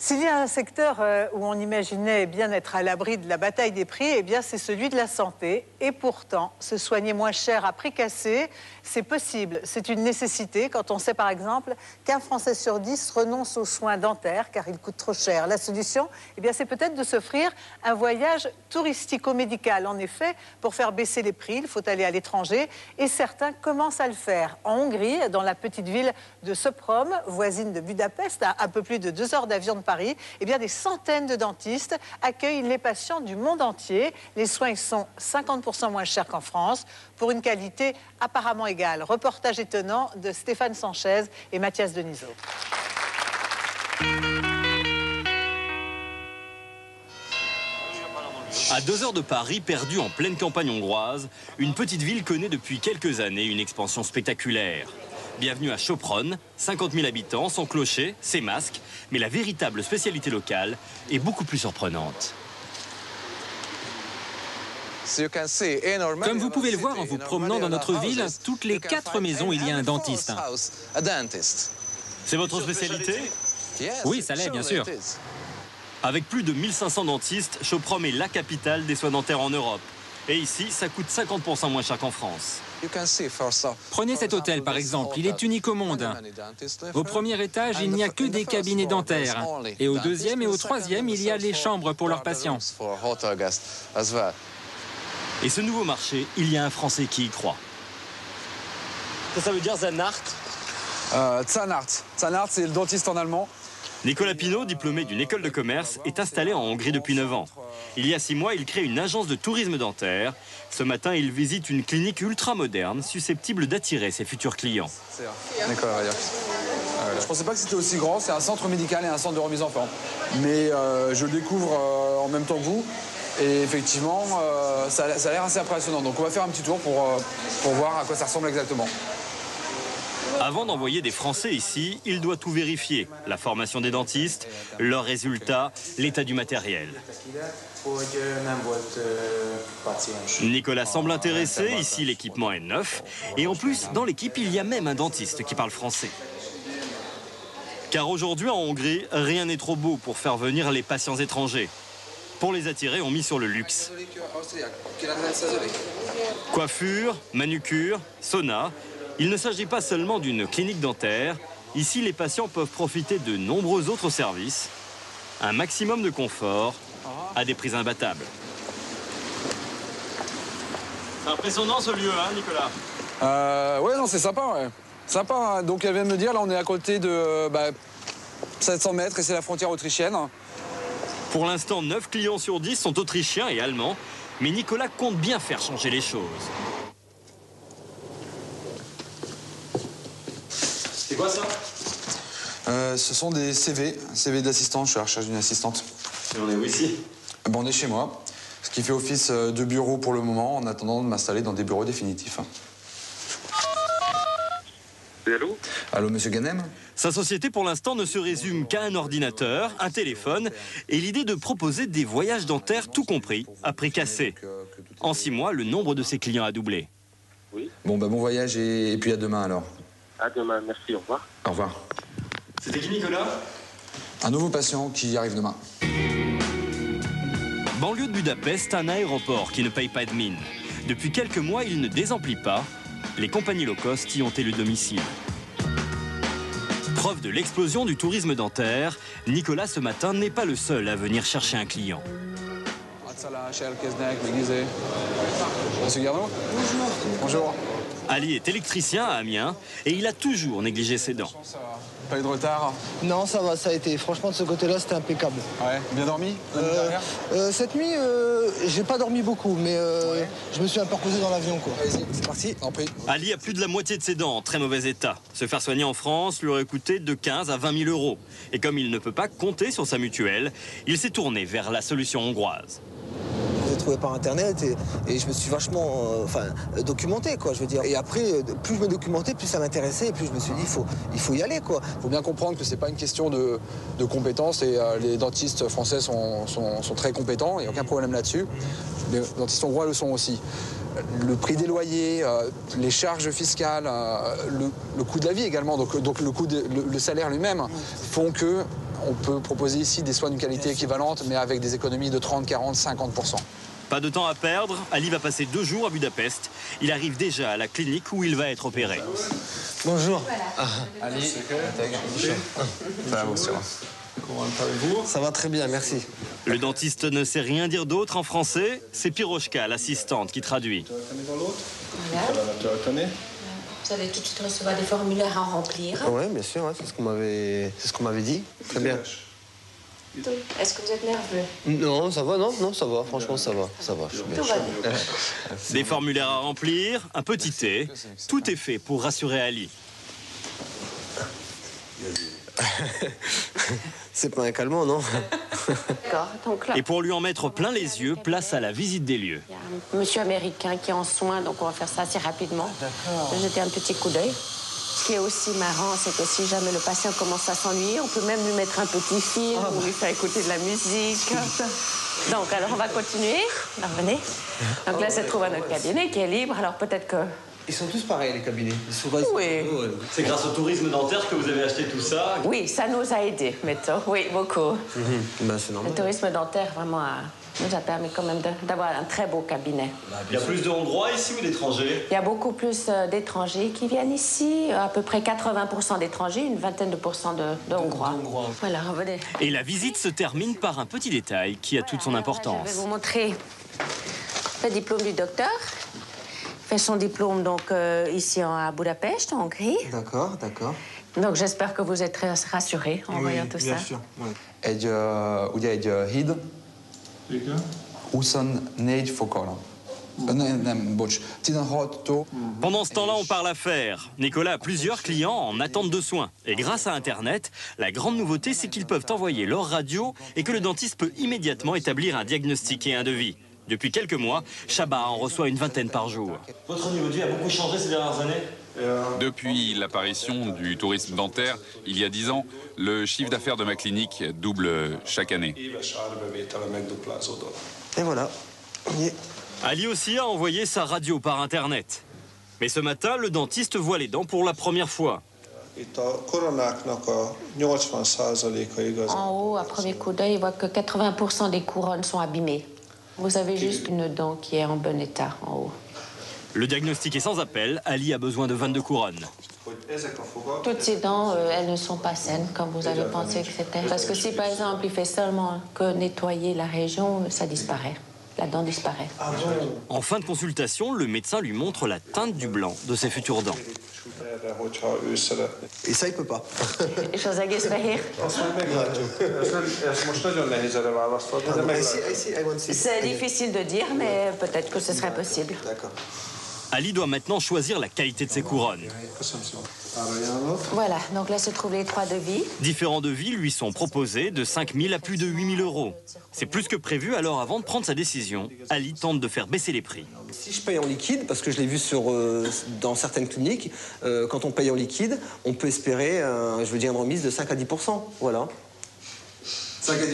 S'il y a un secteur où on imaginait bien être à l'abri de la bataille des prix, eh bien c'est celui de la santé. Et pourtant, se soigner moins cher à prix cassé, c'est possible. C'est une nécessité quand on sait par exemple qu'un Français sur 10 renonce aux soins dentaires car ils coûtent trop cher. La solution, eh bien c'est peut-être de s'offrir un voyage touristico-médical. En effet, pour faire baisser les prix, il faut aller à l'étranger et certains commencent à le faire. En Hongrie, dans la petite ville de Sopron, voisine de Budapest, à un peu plus de 2 heures d'avion de Paris, eh bien, des centaines de dentistes accueillent les patients du monde entier. Les soins sont 50% moins chers qu'en France, pour une qualité apparemment égale. Reportage étonnant de Stéphane Sanchez et Mathias Denisot. À 2 heures de Paris, perdue en pleine campagne hongroise, une petite ville connaît depuis quelques années une expansion spectaculaire. Bienvenue à Sopron, 50 000 habitants, son clocher, ses masques, mais la véritable spécialité locale est beaucoup plus surprenante. Comme vous pouvez le voir en vous promenant dans notre ville, toutes les 4 maisons, il y a un dentiste. C'est votre spécialité? Oui, ça l'est, bien sûr. Avec plus de 1500 dentistes, Sopron est la capitale des soins dentaires en Europe. Et ici, ça coûte 50% moins cher qu'en France. Prenez cet hôtel, par exemple. Il est unique au monde. Au premier étage, il n'y a que des cabinets dentaires. Et au deuxième et au troisième, il y a les chambres pour leurs patients. Et ce nouveau marché, il y a un Français qui y croit. Ça veut dire Zahnarzt? Zahnarzt. Zahnarzt, c'est le dentiste en allemand. Nicolas Pinault, diplômé d'une école de commerce, est installé en Hongrie depuis 9 ans. Il y a 6 mois, il crée une agence de tourisme dentaire. Ce matin, il visite une clinique ultra-moderne, susceptible d'attirer ses futurs clients. Nicolas, je ne pensais pas que c'était aussi grand. C'est un centre médical et un centre de remise en forme. Mais je le découvre en même temps que vous. Et effectivement, ça a l'air assez impressionnant. Donc on va faire un petit tour pour voir à quoi ça ressemble exactement. Avant d'envoyer des Français ici, il doit tout vérifier. La formation des dentistes, leurs résultats, l'état du matériel. Nicolas semble intéressé. Ici, l'équipement est neuf. Et en plus, dans l'équipe, il y a même un dentiste qui parle français. Car aujourd'hui, en Hongrie, rien n'est trop beau pour faire venir les patients étrangers. Pour les attirer, on mise sur le luxe. Coiffure, manucure, sauna. Il ne s'agit pas seulement d'une clinique dentaire. Ici, les patients peuvent profiter de nombreux autres services. Un maximum de confort à des prix imbattables. C'est impressionnant ce lieu, hein, Nicolas? Ouais, non, c'est sympa, ouais. Sympa, hein. Donc elle vient de me dire, là, on est à côté de 700 mètres et c'est la frontière autrichienne. Pour l'instant, 9 clients sur 10 sont autrichiens et allemands. Mais Nicolas compte bien faire changer les choses. C'est quoi ça? Ce sont des CV d'assistants. Je suis à la recherche d'une assistante. Et on est où ici? On est chez moi, ce qui fait office de bureau pour le moment, en attendant de m'installer dans des bureaux définitifs. Allô? Allô, monsieur Ganem? Sa société, pour l'instant, ne se résume qu'à un ordinateur, un téléphone et l'idée de proposer des voyages dentaires tout compris, à prix cassé. En 6 mois, le nombre de ses clients a doublé. Oui. Bon voyage et puis à demain alors. À demain, merci, au revoir. Au revoir. C'était qui, Nicolas? Un nouveau patient qui arrive demain. Banlieue de Budapest, un aéroport qui ne paye pas de mine. Depuis quelques mois, il ne désemplit pas. Les compagnies low cost y ont élu domicile. Preuve de l'explosion du tourisme dentaire, Nicolas, ce matin, n'est pas le seul à venir chercher un client. Monsieur Garneau? Bonjour. Bonjour. Ali est électricien à Amiens et il a toujours négligé ses dents. Pas eu de retard? Non, ça va, ça a été. Franchement, de ce côté-là, c'était impeccable. Ouais, bien dormi la nuit dernière? Cette nuit, j'ai pas dormi beaucoup, mais je me suis un peu reposé dans l'avion, quoi. Vas-y, c'est parti, en prix. Ali a plus de la moitié de ses dents en très mauvais état. Se faire soigner en France lui aurait coûté de 15 à 20 000 euros. Et comme il ne peut pas compter sur sa mutuelle, il s'est tourné vers la solution hongroise. Je l'ai trouvé par internet et je me suis vachement documenté, quoi, je veux dire. Et après, plus je me documentais, plus ça m'intéressait et plus je me suis dit il faut y aller, quoi. Il faut bien comprendre que c'est pas une question de compétences et les dentistes français sont très compétents, il n'y a aucun problème là-dessus. Les dentistes hongrois le sont aussi. Le prix des loyers, les charges fiscales, le coût de la vie également, donc le salaire lui-même font que On peut proposer ici des soins d'une qualité équivalente, mais avec des économies de 30, 40, 50%. Pas de temps à perdre, Ali va passer 2 jours à Budapest. Il arrive déjà à la clinique où il va être opéré. Bonjour. Ali, Ça va très bien, merci. Le dentiste ne sait rien dire d'autre en français. C'est Piroshka, l'assistante, qui traduit. Voilà. Vous allez tout de suite recevoir des formulaires à remplir. Oui, bien sûr, ouais, c'est ce qu'on m'avait dit. Très bien. Est-ce que vous êtes nerveux? Non, ça va, non, ça va, franchement, ça va, je suis bien. Tout va bien. Des formulaires à remplir, un petit thé. Tout est fait pour rassurer Ali. C'est pas un calmant, non? D'accord, donc là, Et pour lui en mettre plein les yeux, place à la visite des lieux. il y a un monsieur américain qui est en soins, donc on va faire ça assez rapidement. Je vais jeter un petit coup d'œil. Ce qui est aussi marrant, c'est que si jamais le patient commence à s'ennuyer, on peut même lui mettre un petit film ou lui faire écouter de la musique. Donc, alors on va continuer. Alors, venez. Donc là, se trouve à notre cabinet qui est libre. Alors peut-être que... Ils sont tous pareils, les cabinets. Oui. C'est grâce au tourisme dentaire que vous avez acheté tout ça. Oui, ça nous a aidés, mettons. Oui, beaucoup. Ben, c'est normal. Le tourisme dentaire, vraiment, nous a permis quand même d'avoir un très beau cabinet. Il y a plus de Hongrois ici ou d'étrangers? Il y a beaucoup plus d'étrangers qui viennent ici, à peu près 80% d'étrangers, une vingtaine de pourcents de Hongrois. Voilà, revenez. Et la visite se termine par un petit détail qui a toute son importance. Je vais vous montrer le diplôme du docteur. Il fait son diplôme donc ici à Budapest, en Hongrie. D'accord. Donc j'espère que vous êtes rassurés en voyant tout ça. Bien sûr. Oui. ugye egy híd 24 fokkal. Nem, bocs, 16-tól. Pendant ce temps-là, on parle affaires. Nicolas a plusieurs clients en attente de soins. Et grâce à Internet, la grande nouveauté, c'est qu'ils peuvent envoyer leur radio et que le dentiste peut immédiatement établir un diagnostic et un devis. Depuis quelques mois, Chabat en reçoit une vingtaine par jour. Votre niveau de vie a beaucoup changé ces dernières années? Depuis l'apparition du tourisme dentaire, il y a 10 ans, le chiffre d'affaires de ma clinique double chaque année. Et voilà. On y est. Ali aussi a envoyé sa radio par Internet. Mais ce matin, le dentiste voit les dents pour la première fois. En haut, à premier coup d'œil, il voit que 80% des couronnes sont abîmées. Vous avez juste une dent qui est en bon état en haut. Le diagnostic est sans appel. Ali a besoin de 22 couronnes. Toutes ces dents, elles ne sont pas saines comme vous avez pensé que c'était. Parce que si, par exemple, il fait seulement que nettoyer la région, ça disparaît. La dent disparaît. En fin de consultation, le médecin lui montre la teinte du blanc de ses futures dents. Et ça, il peut pas. És az egész fehér? C'est difficile de dire, mais peut-être que ce serait possible. D'accord. Ali doit maintenant choisir la qualité de ses couronnes. Voilà, donc là se trouvent les 3 devis. Différents devis lui sont proposés de 5 000 à plus de 8 000 euros. C'est plus que prévu, alors avant de prendre sa décision, Ali tente de faire baisser les prix. Si je paye en liquide, parce que je l'ai vu dans certaines cliniques, quand on paye en liquide, on peut espérer, une remise de 5 à 10%. Voilà. 5 à 10%.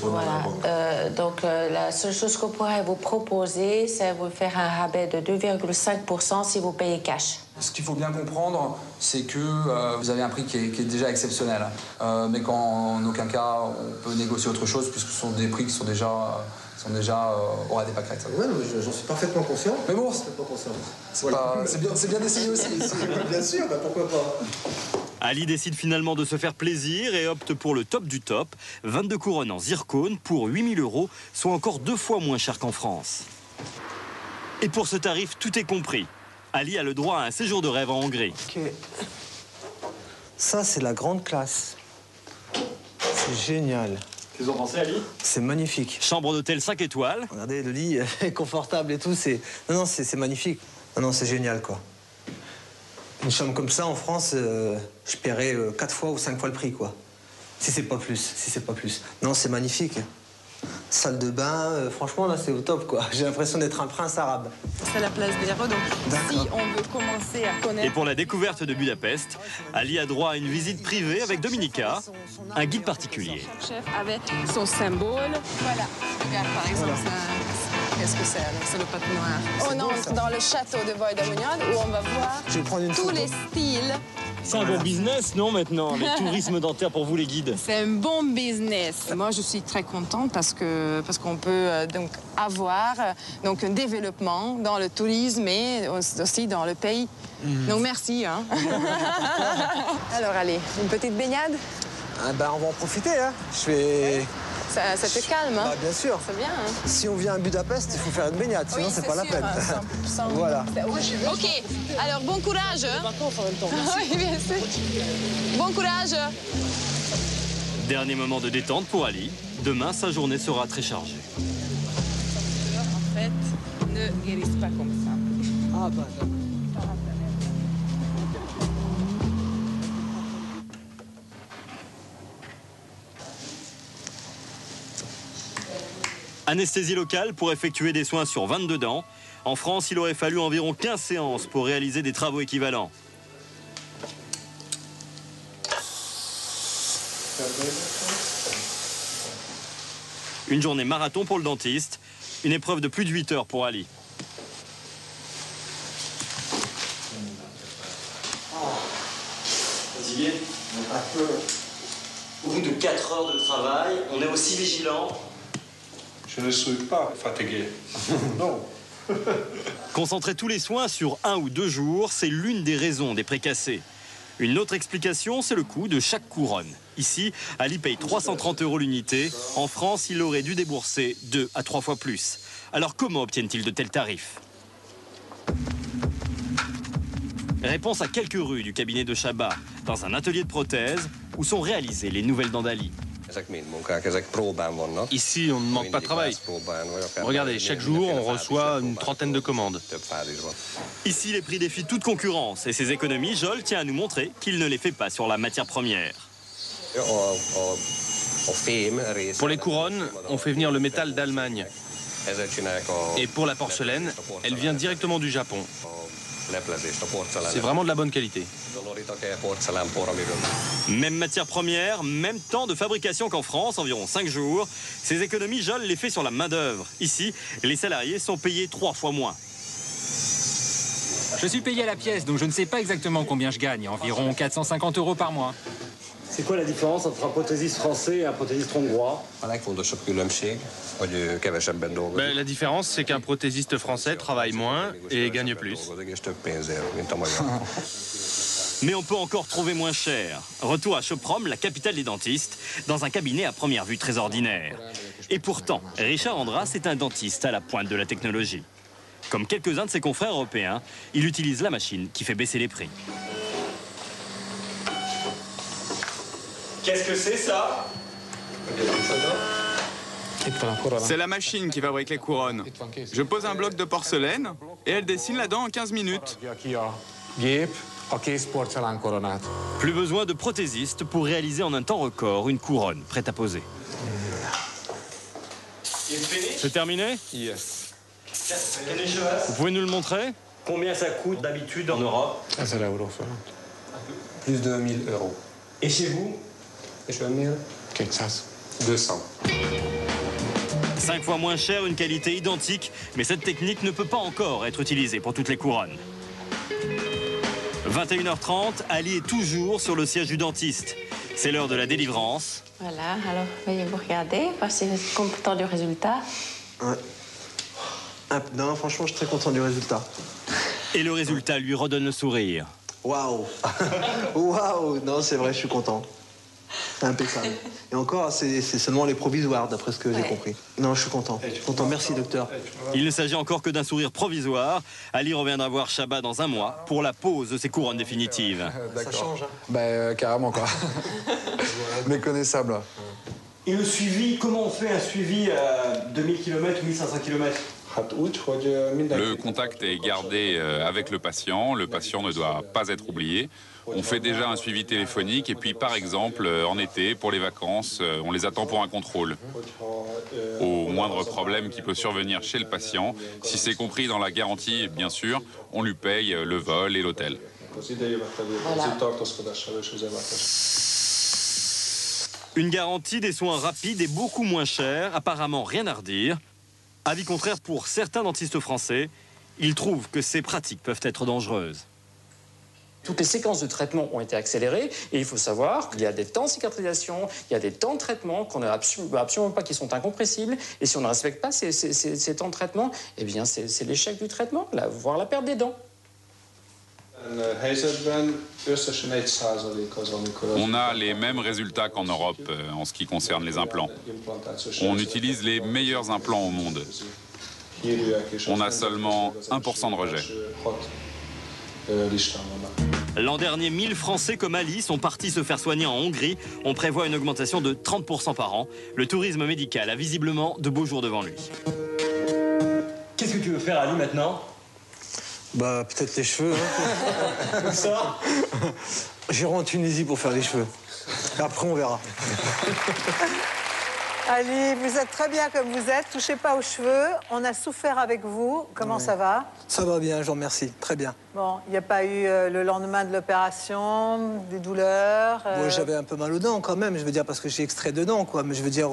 Voilà. Donc la seule chose qu'on pourrait vous proposer, c'est vous faire un rabais de 2,5% si vous payez cash. Ce qu'il faut bien comprendre, c'est que vous avez un prix qui est déjà exceptionnel, mais qu'en aucun cas on peut négocier autre chose, puisque ce sont des prix qui sont déjà au ras des pâquerettes. Oui, j'en suis parfaitement conscient. Mais bon, Voilà. c'est bien d'essayer aussi. Bien sûr, pourquoi pas. Ali décide finalement de se faire plaisir et opte pour le top du top. 22 couronnes en zircone pour 8 000 euros, soit encore 2 fois moins cher qu'en France. Et pour ce tarif, tout est compris. Ali a le droit à un séjour de rêve en Hongrie. Okay. Ça, c'est la grande classe. C'est génial. Qu'est-ce que vous en pensez, Ali? C'est magnifique. Chambre d'hôtel 5 étoiles. Regardez, le lit est confortable et tout. Non, c'est magnifique. Non, c'est génial, quoi. Une chambre comme ça, en France, je paierais 4 fois ou 5 fois le prix, quoi. Si c'est pas plus. Non, c'est magnifique. Salle de bain, franchement, là, c'est au top, quoi. J'ai l'impression d'être un prince arabe. C'est la place des héros, donc si on veut commencer à connaître... Et pour la découverte de Budapest, Ali a droit à une visite privée avec Dominika, un guide particulier. Chaque chef avait son symbole. Voilà, regarde, par exemple, ça... qu'est-ce que c'est. C'est le patinoire. On entre dans le château de Bois-d'Aguignade où on va voir tous les styles. C'est un bon business, non, maintenant, le tourisme dentaire pour vous, les guides? C'est un bon business. Moi, je suis très contente parce qu'on peut donc avoir donc un développement dans le tourisme et aussi dans le pays. Donc merci. Hein. Alors allez, une petite baignade? Ah ben, on va en profiter. Hein. Ça te calme, hein? Bah, bien sûr. C'est bien. Hein? Si on vient à Budapest, il faut faire une baignade, sinon Oui, c'est pas la sûr, peine. 100%. Voilà. Ok, alors bon courage. Vacances en même temps. Oui, bien sûr. Bon courage. Dernier moment de détente pour Ali. Demain, sa journée sera très chargée. En fait, ne guérissent pas comme ça. Ah bah d'accord. Anesthésie locale pour effectuer des soins sur 22 dents. En France, il aurait fallu environ 15 séances pour réaliser des travaux équivalents. Une journée marathon pour le dentiste. Une épreuve de plus de 8 heures pour Ali. Fatigué? Un peu. Au bout de 4 heures de travail, on est aussi vigilant. Je ne suis pas fatigué. Non. Concentrer tous les soins sur 1 ou 2 jours, c'est l'une des raisons des précassés. Une autre explication, c'est le coût de chaque couronne. Ici, Ali paye 330 € l'unité. En France, il aurait dû débourser 2 à 3 fois plus. Alors comment obtiennent-ils de tels tarifs? Réponse à quelques rues du cabinet de Chabat, dans un atelier de prothèses où sont réalisées les nouvelles dents d'Ali. Ici, on ne manque pas de travail. Regardez, chaque jour, on reçoit une trentaine de commandes. Ici, les prix défient toute concurrence. Et ses économies, Joel tient à nous montrer qu'il ne les fait pas sur la matière première. Pour les couronnes, on fait venir le métal d'Allemagne. Et pour la porcelaine, elle vient directement du Japon. C'est vraiment de la bonne qualité. Même matière première, même temps de fabrication qu'en France, environ 5 jours. Ces économies, Joel les fait sur la main-d'œuvre. Ici, les salariés sont payés 3 fois moins. Je suis payé à la pièce, donc je ne sais pas exactement combien je gagne. Environ 450 € par mois. C'est quoi la différence entre un prothésiste français et un prothésiste hongrois? La différence, c'est qu'un prothésiste français travaille moins et gagne plus. Mais on peut encore trouver moins cher. Retour à Choprom, la capitale des dentistes, dans un cabinet à première vue très ordinaire. Et pourtant, Richard Andras est un dentiste à la pointe de la technologie. Comme quelques-uns de ses confrères européens, il utilise la machine qui fait baisser les prix. Qu'est-ce que c'est ça? C'est la machine qui fabrique les couronnes. Je pose un bloc de porcelaine et elle dessine la dent en 15 minutes. Plus besoin de prothésistes pour réaliser en un temps record une couronne prête à poser. C'est terminé? Yes. Vous pouvez nous le montrer? Combien ça coûte d'habitude en Europe? Plus de 1000 €. Et chez vous? 200. 5 fois moins cher, une qualité identique, mais cette technique ne peut pas encore être utilisée pour toutes les couronnes. 21h30, Ali est toujours sur le siège du dentiste. C'est l'heure de la délivrance. Voilà, alors veuillez vous regarder, voir si vous êtes content du résultat. Ouais. Non, franchement, je suis très content du résultat. Et le résultat lui redonne le sourire. Waouh. Waouh. Non, c'est vrai, je suis content. C'est impeccable. Et encore, c'est seulement les provisoires, d'après ce que j'ai compris. Non, je suis content. Je suis content. Merci, docteur. Il ne s'agit encore que d'un sourire provisoire. Ali reviendra voir Chabat dans un mois pour la pose de ses couronnes définitives. Ça change, Ben, carrément, quoi. Méconnaissable. Et le suivi, comment on fait un suivi à 2000 km ou 1500 km? Le contact est gardé avec le patient ne doit pas être oublié. On fait déjà un suivi téléphonique et puis par exemple en été, pour les vacances, on les attend pour un contrôle. Au moindre problème qui peut survenir chez le patient, si c'est compris dans la garantie, bien sûr, on lui paye le vol et l'hôtel. Une garantie des soins rapides et beaucoup moins chers, apparemment rien à redire. Avis contraire pour certains dentistes français. Ils trouvent que ces pratiques peuvent être dangereuses. Toutes les séquences de traitement ont été accélérées et il faut savoir qu'il y a des temps de cicatrisation, il y a des temps de traitement qu'on n'a absolument pas, qui sont incompressibles. Et si on ne respecte pas ces temps de traitement, eh bien c'est l'échec du traitement, voire la perte des dents. On a les mêmes résultats qu'en Europe en ce qui concerne les implants. On utilise les meilleurs implants au monde. On a seulement 1% de rejet. L'an dernier, 1000 Français comme Ali sont partis se faire soigner en Hongrie. On prévoit une augmentation de 30% par an. Le tourisme médical a visiblement de beaux jours devant lui. Qu'est-ce que tu veux faire, Ali, maintenant? Bah, peut-être les cheveux. Hein. Où ça? J'irai en Tunisie pour faire les cheveux. Et après, on verra. Ali, vous êtes très bien comme vous êtes. Touchez pas aux cheveux. On a souffert avec vous. Comment ça va? Ça va bien, je vous remercie. Très bien. Bon, il n'y a pas eu le lendemain de l'opération, des douleurs Moi, j'avais un peu mal aux dents quand même, je veux dire, parce que j'ai extrait de dents, quoi. Mais je veux dire,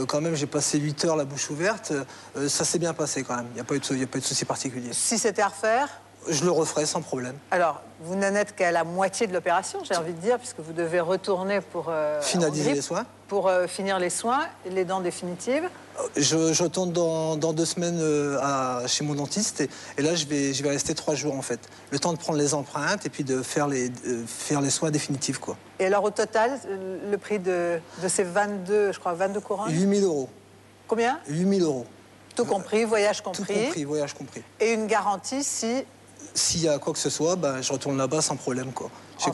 quand même, j'ai passé 8 heures la bouche ouverte. Ça s'est bien passé quand même. Il n'y a pas eu de souci particulier. Si c'était à refaire? Je le referai sans problème. Alors, vous n'en êtes qu'à la moitié de l'opération, j'ai envie de dire, puisque vous devez retourner pour... finaliser les soins. Pour finir les soins, les dents définitives. Je retourne dans 2 semaines chez mon dentiste et là, je vais rester 3 jours, en fait. Le temps de prendre les empreintes et puis de faire les soins définitifs, quoi. Et alors, au total, le prix de ces 22 couronnes? 8 000 €. Combien? 8 000 €. Tout compris, voyage compris. Tout compris, voyage compris. Et une garantie si... S'il y a quoi que ce soit, ben, je retourne là-bas sans problème, quoi. J'ai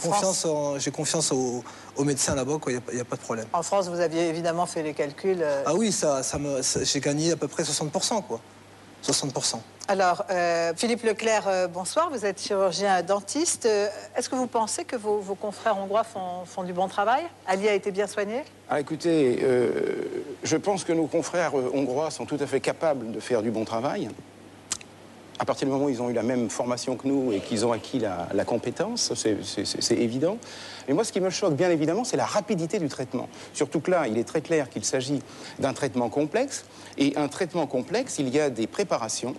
confiance aux médecins là-bas, quoi. Il n'y a pas de problème. En France, vous aviez évidemment fait les calculs. Ah oui, j'ai gagné à peu près 60%, quoi. 60%. Alors, Philippe Leclerc, bonsoir. Vous êtes chirurgien dentiste. Est-ce que vous pensez que vos confrères hongrois font du bon travail? Ali a été bien soigné? Ah, écoutez, je pense que nos confrères hongrois sont tout à fait capables de faire du bon travail. À partir du moment où ils ont eu la même formation que nous et qu'ils ont acquis la compétence, c'est évident. Mais moi, ce qui me choque, bien évidemment, c'est la rapidité du traitement. Surtout que là, il est très clair qu'il s'agit d'un traitement complexe. Et un traitement complexe, il y a des préparations.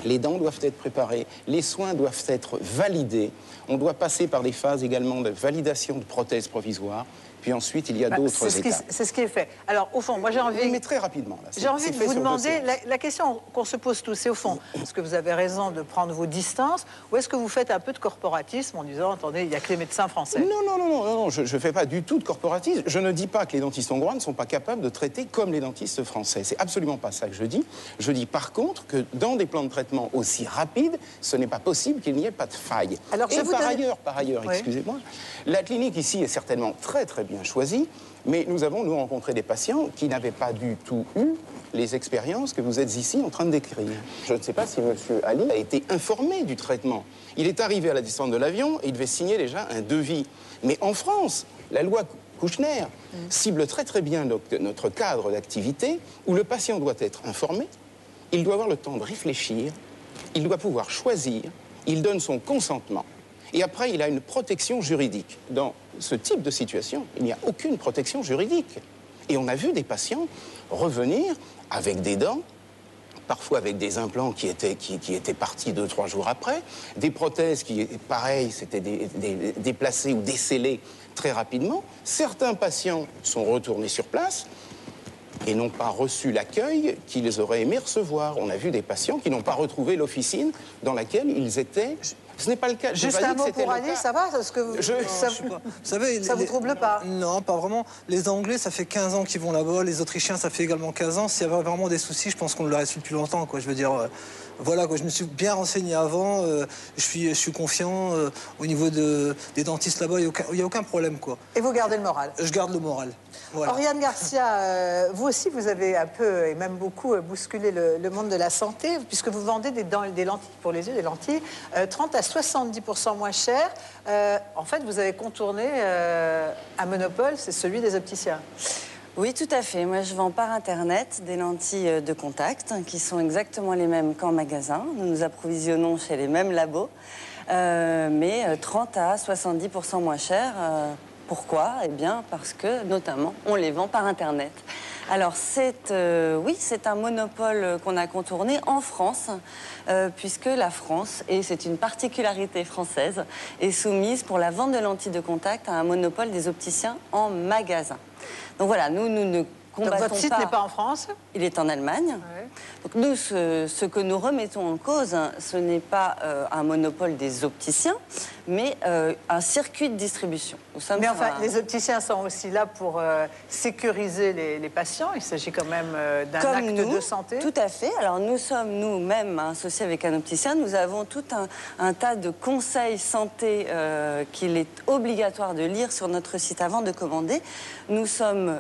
Les dents doivent être préparées, les soins doivent être validés. On doit passer par des phases également de validation de prothèses provisoires. Puis ensuite, il y a d'autres étapes. C'est ce qui est fait. Alors, au fond, moi, j'ai envie... Mais très rapidement. J'ai envie de vous demander, la question qu'on se pose tous, c'est au fond, est-ce que vous avez raison de prendre vos distances ou est-ce que vous faites un peu de corporatisme en disant, attendez, il n'y a que les médecins français? Non, je ne fais pas du tout de corporatisme. Je ne dis pas que les dentistes hongrois ne sont pas capables de traiter comme les dentistes français. C'est absolument pas ça que je dis. Je dis par contre que dans des plans de traitement aussi rapides, ce n'est pas possible qu'il n'y ait pas de faille. Alors, par ailleurs, oui. Excusez-moi, la clinique ici est certainement très très bien choisie, mais nous avons, rencontré des patients qui n'avaient pas du tout eu les expériences que vous êtes ici en train de décrire. Je ne sais pas si M. Ali a été informé du traitement. Il est arrivé à la descente de l'avion et il devait signer déjà un devis. Mais en France, la loi Kouchner cible très très bien notre cadre d'activité où le patient doit être informé, il doit avoir le temps de réfléchir, il doit pouvoir choisir, il donne son consentement. Et après, il a une protection juridique. Dans ce type de situation, il n'y a aucune protection juridique. Et on a vu des patients revenir avec des dents, parfois avec des implants qui étaient partis 2-3 jours après, des prothèses qui, pareil, s'étaient déplacées ou décellées très rapidement. Certains patients sont retournés sur place et n'ont pas reçu l'accueil qu'ils auraient aimé recevoir. On a vu des patients qui n'ont pas retrouvé l'officine dans laquelle ils étaient. Ce n'est pas le cas. Juste un mot pour Ali, ça va? Parce que ça vous trouble pas? Non, pas vraiment. Les Anglais, ça fait 15 ans qu'ils vont là-bas. Les Autrichiens, ça fait également 15 ans. S'il y avait vraiment des soucis, je pense qu'on l'aurait su depuis longtemps, quoi. Je veux dire, voilà, quoi. Je me suis bien renseigné avant. Je suis confiant au niveau des dentistes là-bas. Il n'y a aucun problème, quoi. Et vous gardez le moral? Je garde le moral. Voilà. Oriane Garcia, vous aussi, vous avez un peu, et même beaucoup, bousculé le monde de la santé, puisque vous vendez des lentilles pour les yeux, des lentilles 30 à 70% moins chères. En fait, vous avez contourné un monopole, c'est celui des opticiens. Oui, tout à fait. Moi, je vends par Internet des lentilles de contact qui sont exactement les mêmes qu'en magasin. Nous nous approvisionnons chez les mêmes labos, mais 30 à 70% moins chères Pourquoi? Eh bien, parce que, notamment, on les vend par Internet. Alors, oui, c'est un monopole qu'on a contourné en France, puisque la France, et c'est une particularité française, est soumise pour la vente de lentilles de contact à un monopole des opticiens en magasin. Donc voilà, nous ne combattons pas... Votre site n'est pas en France? Il est en Allemagne. Ouais. Donc nous, ce que nous remettons en cause, ce n'est pas un monopole des opticiens, mais un circuit de distribution. Mais enfin, les opticiens sont aussi là pour sécuriser les patients. Il s'agit quand même d'un acte de santé. Tout à fait. Alors nous sommes nous-mêmes associés avec un opticien. Nous avons tout un tas de conseils santé qu'il est obligatoire de lire sur notre site avant de commander. Nous sommes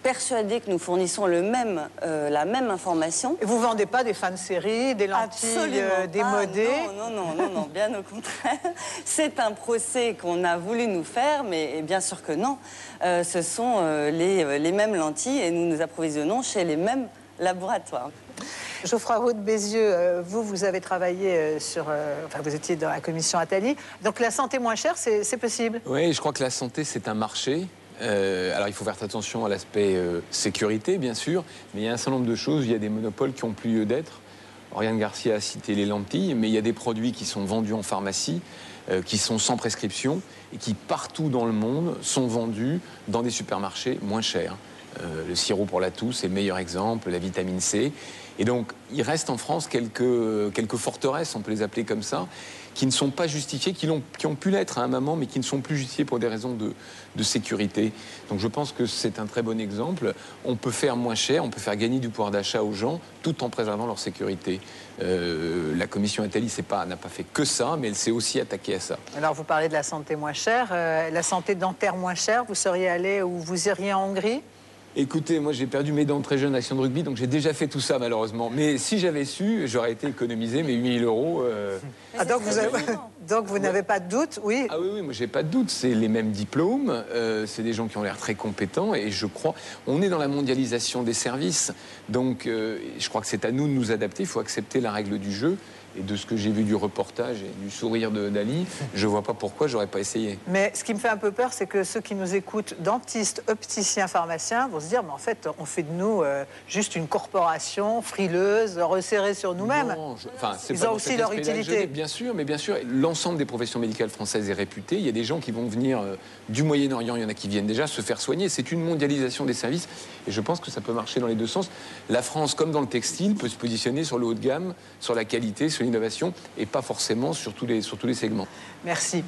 persuadés que nous fournissons la même information. Et vous ne vendez pas des fins de série, des lentilles démodées? Non, bien au contraire. C'est un procès qu'on a voulu nous faire, mais bien sûr que non. Ce sont les mêmes lentilles et nous nous approvisionnons chez les mêmes laboratoires. Geoffroy Roux de Bézieux, vous avez travaillé vous étiez dans la commission Attali. Donc la santé moins chère, c'est possible? Oui, je crois que la santé, c'est un marché. Alors il faut faire attention à l'aspect sécurité, bien sûr, mais il y a un certain nombre de choses, il y a des monopoles qui n'ont plus lieu d'être. Oriane Garcia a cité les lentilles, mais il y a des produits qui sont vendus en pharmacie, qui sont sans prescription, et qui partout dans le monde sont vendus dans des supermarchés moins chers. Le sirop pour la toux, c'est le meilleur exemple, la vitamine C. Et donc, il reste en France quelques forteresses, on peut les appeler comme ça, qui ne sont pas justifiées, qui ont pu l'être à un moment, mais qui ne sont plus justifiées pour des raisons de sécurité. Donc je pense que c'est un très bon exemple. On peut faire moins cher, on peut faire gagner du pouvoir d'achat aux gens, tout en préservant leur sécurité. La commission Attali n'a pas fait que ça, mais elle s'est aussi attaquée à ça. Alors vous parlez de la santé moins chère, la santé dentaire moins chère, vous seriez allé ou vous iriez en Hongrie? Écoutez, moi j'ai perdu mes dents très jeune à l'action de rugby, donc j'ai déjà fait tout ça malheureusement. Mais si j'avais su, j'aurais été économisé mes 8 000 €. Donc vous n'avez pas de doute, oui? Ah oui, moi j'ai pas de doute. C'est les mêmes diplômes, c'est des gens qui ont l'air très compétents et je crois, on est dans la mondialisation des services. Donc je crois que c'est à nous de nous adapter, il faut accepter la règle du jeu. Et de ce que j'ai vu du reportage et du sourire d'Ali, je vois pas pourquoi j'aurais pas essayé. Mais ce qui me fait un peu peur, c'est que ceux qui nous écoutent, dentistes, opticiens, pharmaciens, vont se dire, mais en fait, on fait de nous juste une corporation frileuse, resserrée sur nous-mêmes. Ils ont aussi leur utilité. Bien sûr, mais bien sûr, l'ensemble des professions médicales françaises est réputée. Il y a des gens qui vont venir du Moyen-Orient, il y en a qui viennent déjà se faire soigner. C'est une mondialisation des services et je pense que ça peut marcher dans les deux sens. La France, comme dans le textile, peut se positionner sur le haut de gamme, sur la qualité, sur l'innovation et pas forcément sur tous les segments. Merci.